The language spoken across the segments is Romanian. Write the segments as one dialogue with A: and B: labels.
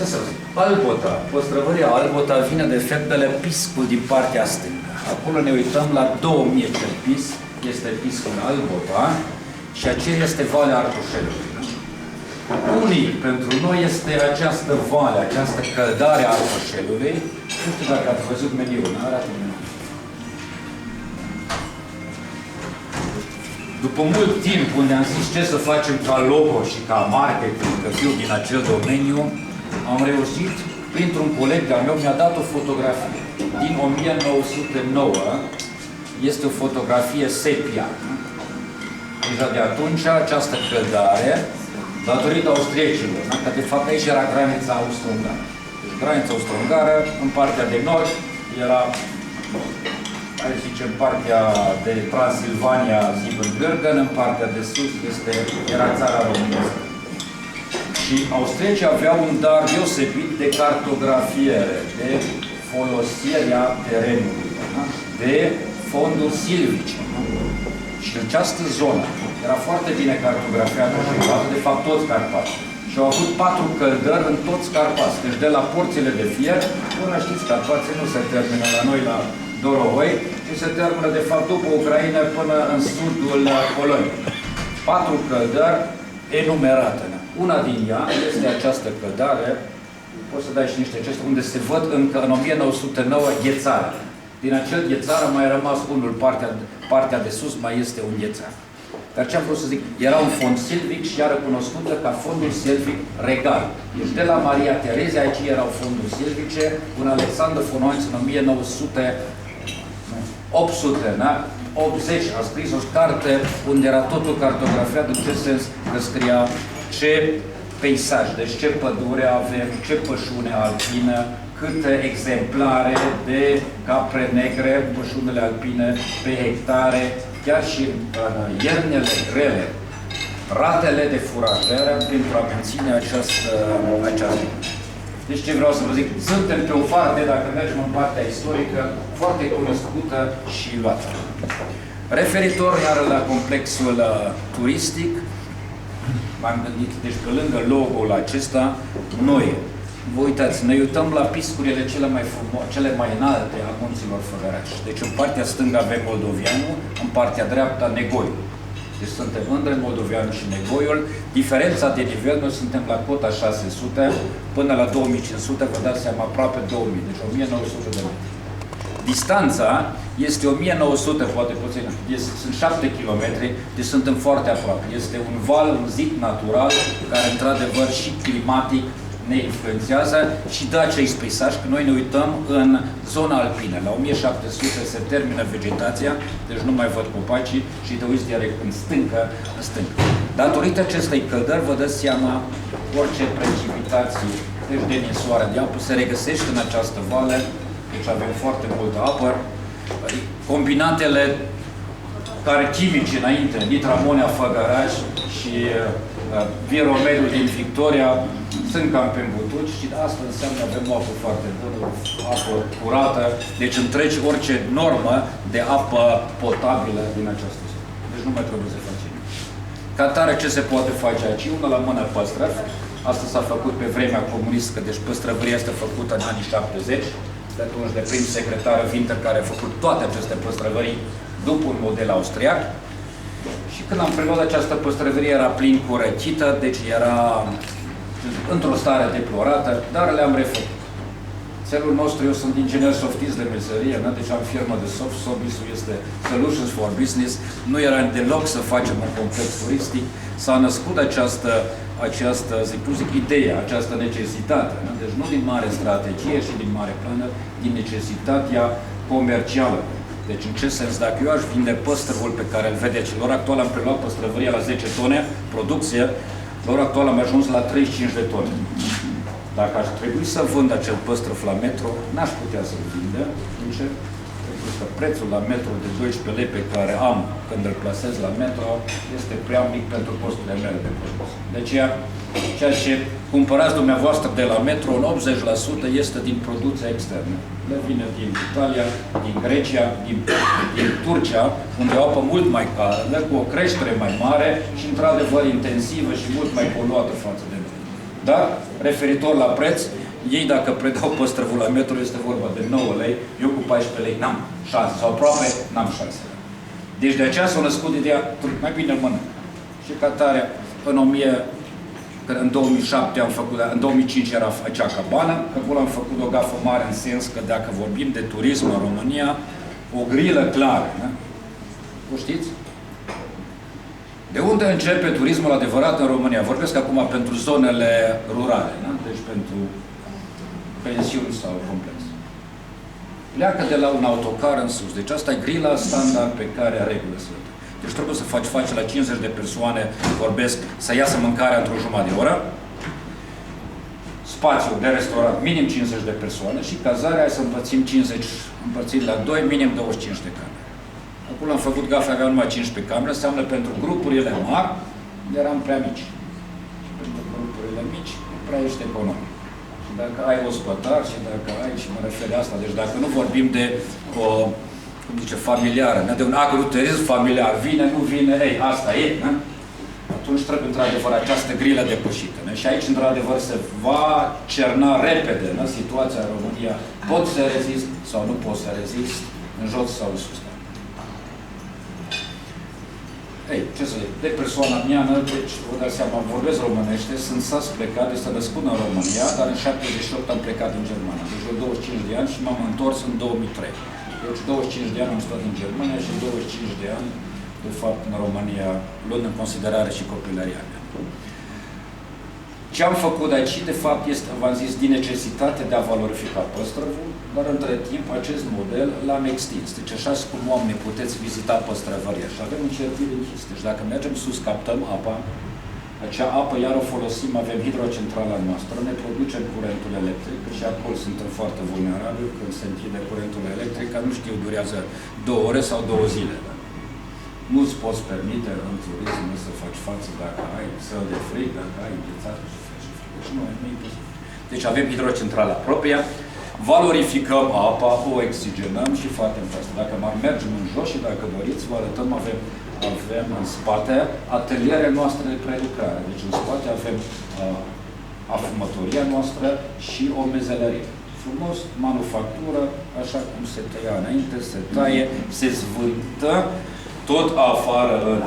A: Ce să zic? Albota, păstrăvăria Albota vine de fetele piscul din partea stângă. Acolo ne uităm la 2000 cel pis, este piscul Albota și aceea este Valea Arcoșelului. Unic pentru noi este această vale, această căldare a Arcoșelului. Nu știu dacă ați văzut meniul, nu arată meniul. După mult timp, unde am zis ce să facem ca logo și ca marketing, că fiu din acel domeniu, am reușit, printr-un coleg de-al meu, mi-a dat o fotografie din 1909. Este o fotografie sepia. Deja de atunci, această căldare, datorită austriecilor, că de fapt aici era granița austro-ungară. Deci granița austro-ungară, în partea de nord, era, hai să zicem, partea de Transilvania, Siebenbürgen, în partea de sus era țara românească. Și austriecii aveau un dar deosebit de cartografiere, de folosirea terenului, de fonduri silvice. Și această zonă era foarte bine cartografiată și bază, de fapt toți Carpați. Și au avut 4 căldări în toți Carpați. Deci de la porțile de fier, până știți, Carpații nu se termină la noi la Dorohoi, ci se termină de fapt după Ucraina până în sudul Poloniei. 4 căldări enumerate. Una din ea este această căldare, poți să dai și niște geste, unde se văd încă în 1909 ghețare. Din acel ghețar a mai rămas unul, partea de sus mai este un ghețar. Dar ce am vrut să zic? Era un fond silvic și era recunoscută ca fondul silvic regal. Deci de la Maria Terezia, aici erau fonduri silvice, un Alexandru Fonoinț în 880 a scris o carte unde era totul cartografiat, în ce sens că scria ce peisaj, deci ce pădure avem, ce pășune alpină, câte exemplare de capre negre, pășunele alpine pe hectare, chiar și iernele grele, ratele de furajere pentru a menține această. Deci ce vreau să vă zic, suntem pe o parte, dacă mergem în partea istorică, foarte cunoscută și luată. Referitor iar la complexul turistic, m-am gândit, deci pe lângă logo-ul acesta, noi, vă uitați, ne uităm la piscurile cele mai înalte a munților Făgăraș. Deci în partea stângă avem Moldovianul, în partea dreapta Negoiul. Deci suntem între Moldovianul și Negoiul. Diferența de nivel, noi suntem la cota 600 până la 2500, vă dați seama, aproape 2000, deci 1900 de metri. Distanța este 1900, poate puțin, sunt 7 km, deci suntem foarte aproape. Este un val, un zid natural, care într-adevăr și climatic ne influențează și dă acest peisaj, că noi ne uităm în zona alpină. La 1700 se termină vegetația, deci nu mai văd copacii și te uiți direct în stâncă, în stâncă. Datorită acestei căldări, vă dați seama, orice precipitație, deci de ninsoare de apă, se regăsește în această vale, deci avem foarte multă apă. Combinatele care chimici înainte, Nitramonea Făgăraș și Viromediul din Victoria, sunt cam pe butuci și asta înseamnă că avem o apă foarte bună, apă curată, deci întregi orice normă de apă potabilă din această zonă. Deci nu mai trebuie să facem. Ca tare ce se poate face aici? Una la mână păstrări. Asta s-a făcut pe vremea comunistă, deci păstrăvăria este făcută în anii 70, de atunci de prim secretar Winter, care a făcut toate aceste păstrăvării după un model austriac. Și când am preluat această păstrăvărie era plin cu răchită, deci era într-o stare deplorată, dar le-am refăcut. Țelul nostru, eu sunt inginer softist de meserie, deci am firmă de soft, Sobisul este Solutions for Business, nu era deloc să facem un complex turistic, s-a născut această idee, această necesitate, deci nu din mare strategie și din mare plană, din necesitatea comercială. Deci în ce sens, dacă eu aș vinde păstrăvul pe care îl vedeți, la ora actuală am preluat păstrăvăria la 10 tone, producție, la ora actuală am ajuns la 35 de tone. Dacă aș trebui să vând acel păstrăv la metro, n-aș putea să-l vinde, pentru că prețul la metro de 12 lei pe care am când îl plasez la metro este prea mic pentru costurile mele de producție. Deci, ceea ce cumpărați dumneavoastră de la metro, în 80% este din producția externă. Le vine din Italia, din Grecia, din Turcia, unde o apă mult mai caldă, cu o creștere mai mare și, într-adevăr, intensivă și mult mai poluată față de noi. Dar, referitor la preț, ei dacă predau păstrăvul la metru, este vorba de 9 lei, eu cu 14 lei n-am șanse, sau aproape n-am șanse. Deci de aceea s-a născut ideea, mai bine îl mănânc. Și ca tare, în 2007 am făcut, în 2005 era acea cabană, că acolo am făcut o gafă mare în sens că dacă vorbim de turism în România, o grilă clară, da? O știți? De unde începe turismul adevărat în România? Vorbesc acum pentru zonele rurale, da? Deci pentru pensiuni sau complex. Pleacă de la un autocar în sus. Deci asta e grila standard pe care regulă sunt. Deci trebuie să faci la 50 de persoane, vorbesc, să iasă mâncarea într-o jumătate de oră, spațiu de restaurant minim 50 de persoane și cazarea să împărțim 50 împărțit la 2, minim 25 de camere. Acolo am făcut gafe, aveam numai 15 camere, înseamnă pentru grupurile mari, eram prea mici. Și pentru grupurile mici, nu prea ești economic. Și dacă ai ospătar și dacă ai, și mă refer de asta, deci dacă nu vorbim de o, cum zice, familiară, de un agroturism familiar, vine, nu vine, ei, asta e, ne? Atunci trebuie, într-adevăr, această grilă depășită. Ne? Și aici, într-adevăr, se va cerna repede, ne? Situația în România, pot să rezist sau nu pot să rezist, în jos sau în sus. Ei, ce să zic, de persoana mea, deci, vă dați seama, vorbesc românește, sunt sas plecat, este născut în România, dar în 78 am plecat din Germania. Deci eu 25 de ani și m-am întors în 2003. Deci 25 de ani am stat în Germania și 25 de ani, de fapt, în România, luând în considerare și copilăria mea. Ce am făcut aici, de fapt, este, v-am zis, din necesitate de a valorifica păstrăvul, dar între timp acest model l-am extins. Deci așa cum oamenii puteți vizita păstrăvăria și avem încerciri închise. Deci dacă mergem sus, captăm apa, acea apă iar o folosim, avem hidrocentrala noastră, ne producem curentul electric, că și acolo suntem foarte vulnerabili când se închide curentul electric, că nu știu, durează 2 ore sau 2 zile. Nu-ți poți permite în turism să faci față dacă ai săl de frig, dacă ai înghețat și faci frig. Deci nu e posibil. Deci avem hidrocentrala propria, valorificăm apa, o oxigenăm și facem asta. Dacă mai mergem în jos și dacă doriți, vă arătăm, avem în spate atelierele noastre de prelucrare. Deci în spate avem afumătoria noastră și o mezelărie. Frumos, manufactură, așa cum se tăia înainte, se taie, se zvântă, tot afară în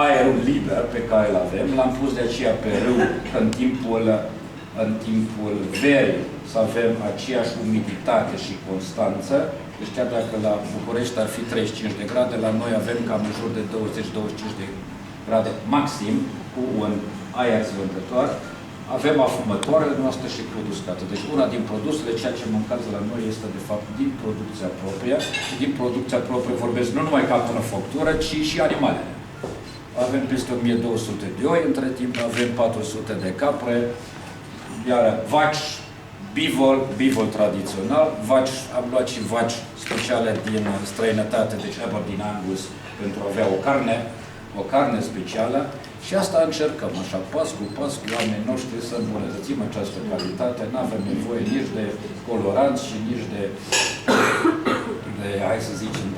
A: aerul liber pe care îl avem. L-am pus de aceea pe râu în timpul verii să avem aceeași umiditate și constanță. Deci chiar dacă la București ar fi 35 de grade, la noi avem cam în jur de 20-25 de grade maxim cu un aer zvântător. Avem afumătoarele noastre și produscate. Deci una din produsele, ceea ce mâncați la noi, este de fapt din producția proprie. Și din producția proprie vorbesc nu numai ca până făctură, ci și animalele. Avem peste 1200 de oi, între timp avem 400 de capre, iar vaci, bivol tradițional, vaci, am luat și vaci speciale din străinătate, deci Aberdeen Angus, pentru a avea o carne specială. Și asta încercăm, așa, pas cu oamenii noștri să îmbunătățim această calitate. Nu avem nevoie nici de coloranți și nici de hai să zicem,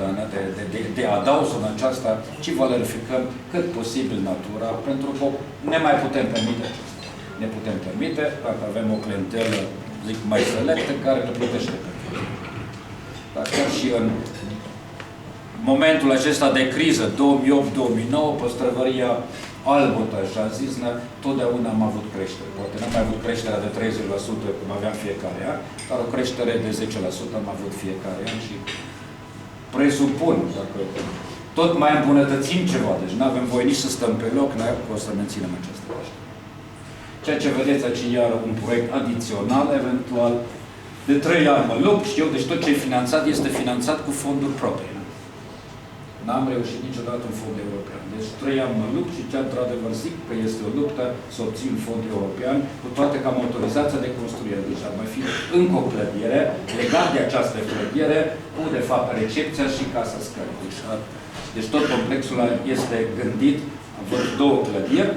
A: de adaus în aceasta, ci valorificăm cât posibil natura, pentru că ne mai putem permite acesta. Ne putem permite, dacă avem o clientelă, zic, mai selectă, care ne plătește pentru noi. Dar chiar și în momentul acesta de criză, 2008-2009, păstrăvăria Albot, așa zis, totdeauna am avut creștere. Poate n-am mai avut creșterea de 30%, cum aveam fiecare an, dar o creștere de 10% am avut fiecare an și presupun, dacă tot mai îmbunătățim ceva, deci nu avem voie nici să stăm pe loc, noi o să menținem această creștere. Ceea ce vedeți aici, iar un proiect adițional, eventual, de 3 ani mă lupt, știu, deci tot ce e finanțat este finanțat cu fonduri proprii. N-am reușit niciodată un fond european. Deci 3 ani mă lupt și ce într-adevăr zic că este o luptă să obțin fond european, cu toate că am autorizația de construire. Deci ar mai fi încă o clădire, legat de această clădire, cu de fapt recepția și casa scării. Deci tot complexul este gândit, am văzut 2 clădiri,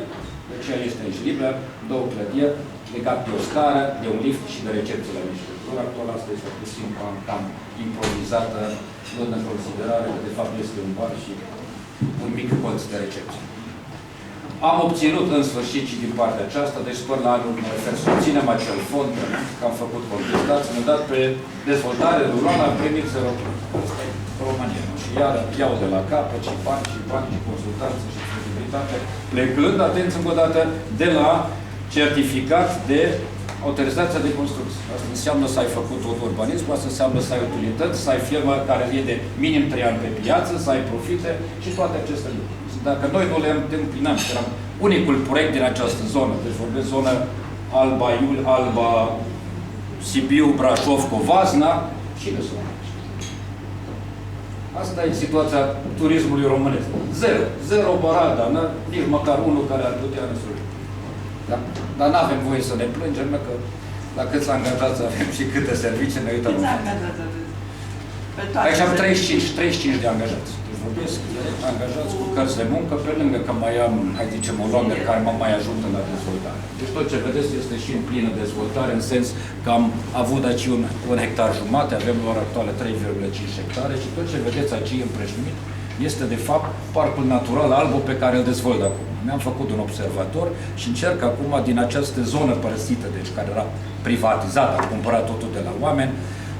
A: de aceea este aici liber, 2 clădiri, legat de o scară, de un lift și de recepție la mijloc. Actual asta este puțin cam improvizată, luând în considerare că de fapt este un bar și un mic colț de recepție. Am obținut în sfârșit și din partea aceasta, deci până la anul, mă refer să obținem acel fond, că am făcut contestați, ne-a dat pe dezvoltare rurală, am primit 0. Asta e România. Și iar iau de la capăt și bani, și consultanță, și credibilitate, plecând, atenți încă o dată, de la certificat de autorizația de construcție. Asta înseamnă să ai făcut tot urbanismul, asta înseamnă să ai utilități, să ai firmă care e de minim 3 ani pe piață, să ai profite și toate aceste lucruri. Dacă noi nu le întâmpinăm, că eram unicul proiect din această zonă, deci vorbesc zonă Alba, Sibiu, Brașov, Covasna, și de zonă. Asta e situația turismului românesc. Zero barada, nici măcar unul care ar putea răsuri. Da? Dar nu avem voie să ne plângem, că la câți angajați avem și câte servicii ne uităm.
B: Câți angajați aveți?
A: Aici am 35 de angajați. Deci vorbesc angajați cu cărți de muncă, pe lângă că mai am, hai zicem, o loaner care mă mai ajută la dezvoltare. Deci tot ce vedeți este și în plină dezvoltare, în sens că am avut aici un hectar jumate, avem la ora actuală 3,5 hectare și tot ce vedeți aici împrejmuit este de fapt parcul natural Albo pe care îl dezvolt acum. Mi-am făcut un observator și încerc acum din această zonă părăsită, deci care era privatizată, am cumpărat totul de la oameni,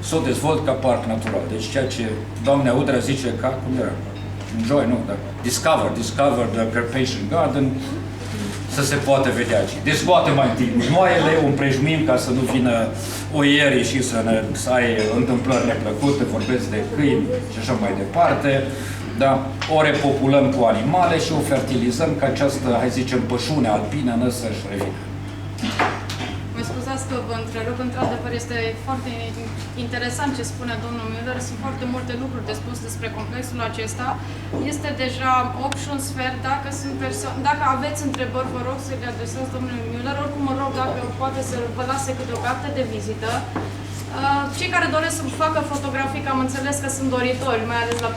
A: să o dezvolt ca parc natural. Deci ceea ce doamna Udrea zice ca, cum era? Enjoy, nu? Da. Discover the Carpathian Garden, să se poate vedea aici. Deci scoate mai întâi mușmoaiele, o împrejmuim ca să nu vină oierii și să ai întâmplări neplăcute, vorbesc de câini și așa mai departe. Da? O repopulăm cu animale și o fertilizăm ca această, hai zicem, pășune alpină să-și revină.
C: Mă scuzați că vă întrerup, într-adevăr este foarte interesant ce spune domnul Müller, sunt foarte multe lucruri de spus despre complexul acesta. Este deja 8 și un sfert, dacă aveți întrebări, vă rog să le adresați domnului Müller, oricum mă rog dacă poate să vă lase câte o carte de vizită. Cei care doresc să facă fotografii, că am înțeles că sunt doritori, mai ales la